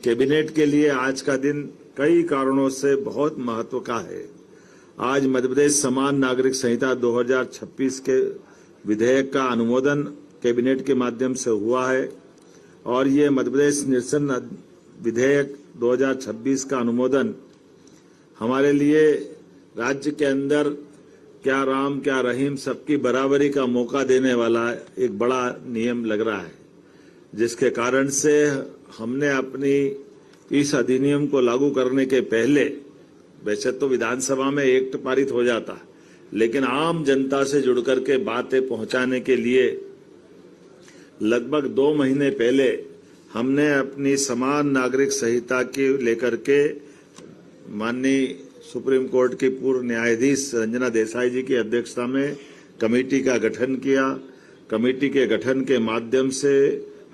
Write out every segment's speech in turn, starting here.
Cabinet के लिए आज का दिन कई कारणों से बहुत महत्व का है। आज मध्य प्रदेश समान नागरिक संहिता 2026 के विधेयक का अनुमोदन कैबिनेट के माध्यम से हुआ है और ये मध्य प्रदेश निरसन विधेयक 2026 का अनुमोदन हमारे लिए राज्य के अंदर क्या राम क्या रहीम सबकी बराबरी का मौका देने वाला एक बड़ा नियम लग रहा है, जिसके कारण से हमने अपनी इस अधिनियम को लागू करने के पहले वैसे तो विधानसभा में एक्ट पारित हो जाता, लेकिन आम जनता से जुड़कर के बातें पहुंचाने के लिए लगभग 2 महीने पहले हमने अपनी समान नागरिक संहिता की लेकर के माननीय सुप्रीम कोर्ट की पूर्व न्यायाधीश रंजना देसाई जी की अध्यक्षता में कमेटी का गठन किया। कमेटी के गठन के माध्यम से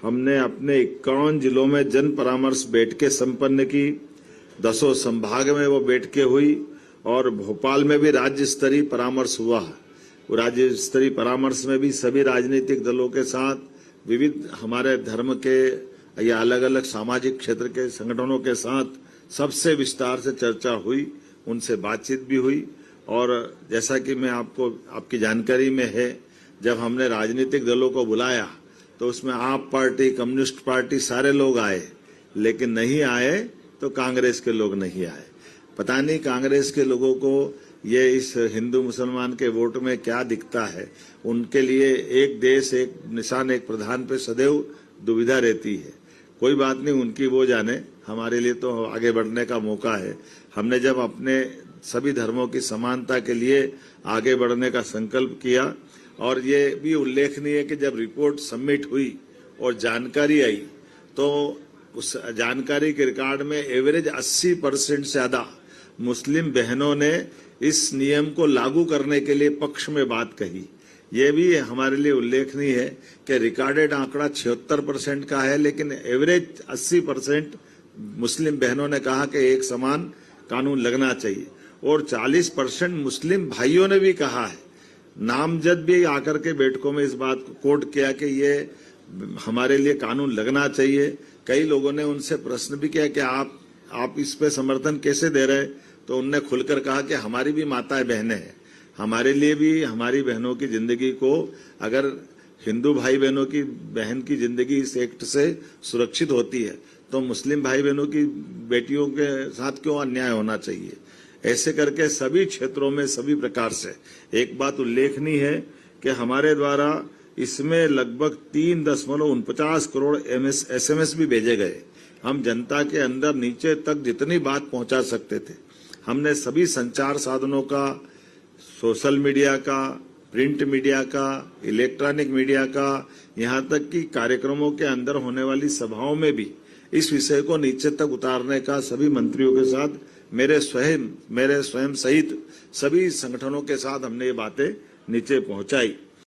हमने अपने 51 जिलों में जन परामर्श बैठकें संपन्न की। 10 संभाग में वो बैठकें हुई और भोपाल में भी राज्य स्तरीय परामर्श हुआ। वो राज्य स्तरीय परामर्श में भी सभी राजनीतिक दलों के साथ विविध हमारे धर्म के या अलग अलग सामाजिक क्षेत्र के संगठनों के साथ सबसे विस्तार से चर्चा हुई, उनसे बातचीत भी हुई। और जैसा कि मैं आपकी जानकारी में है, जब हमने राजनीतिक दलों को बुलाया तो उसमें आप पार्टी, कम्युनिस्ट पार्टी सारे लोग आए, लेकिन नहीं आए तो कांग्रेस के लोग नहीं आए। पता नहीं कांग्रेस के लोगों को ये इस हिंदू मुसलमान के वोट में क्या दिखता है। उनके लिए एक देश एक निशान एक प्रधान पे सदैव दुविधा रहती है। कोई बात नहीं, उनकी वो जाने, हमारे लिए तो आगे बढ़ने का मौका है। हमने जब अपने सभी धर्मों की समानता के लिए आगे बढ़ने का संकल्प किया और ये भी उल्लेखनीय है कि जब रिपोर्ट सबमिट हुई और जानकारी आई तो उस जानकारी के रिकॉर्ड में एवरेज 80% से ज्यादा मुस्लिम बहनों ने इस नियम को लागू करने के लिए पक्ष में बात कही। ये भी हमारे लिए उल्लेखनीय है कि रिकॉर्डेड आंकड़ा 76% का है, लेकिन एवरेज 80% मुस्लिम बहनों ने कहा कि एक समान कानून लगना चाहिए और 40% मुस्लिम भाइयों ने भी कहा है। नामजद भी आकर के बैठकों में इस बात को कोट किया कि ये हमारे लिए कानून लगना चाहिए। कई लोगों ने उनसे प्रश्न भी किया कि आप इस पे समर्थन कैसे दे रहे, तो उनने खुलकर कहा कि हमारी भी माताएं बहनें हैं, हमारे लिए भी हमारी बहनों की जिंदगी को, अगर हिंदू भाई बहनों की बहन की जिंदगी इस एक्ट से सुरक्षित होती है तो मुस्लिम भाई बहनों की बेटियों के साथ क्यों अन्याय होना चाहिए। ऐसे करके सभी क्षेत्रों में सभी प्रकार से एक बात उल्लेखनीय है कि हमारे द्वारा इसमें लगभग 3.49 करोड़ SMS भी भेजे गए। हम जनता के अंदर नीचे तक जितनी बात पहुंचा सकते थे हमने सभी संचार साधनों का, सोशल मीडिया का, प्रिंट मीडिया का, इलेक्ट्रॉनिक मीडिया का, यहाँ तक कि कार्यक्रमों के अंदर होने वाली सभाओं में भी इस विषय को नीचे तक उतारने का सभी मंत्रियों के साथ, मेरे स्वयं सहित सभी संगठनों के साथ हमने ये बातें नीचे पहुंचाई।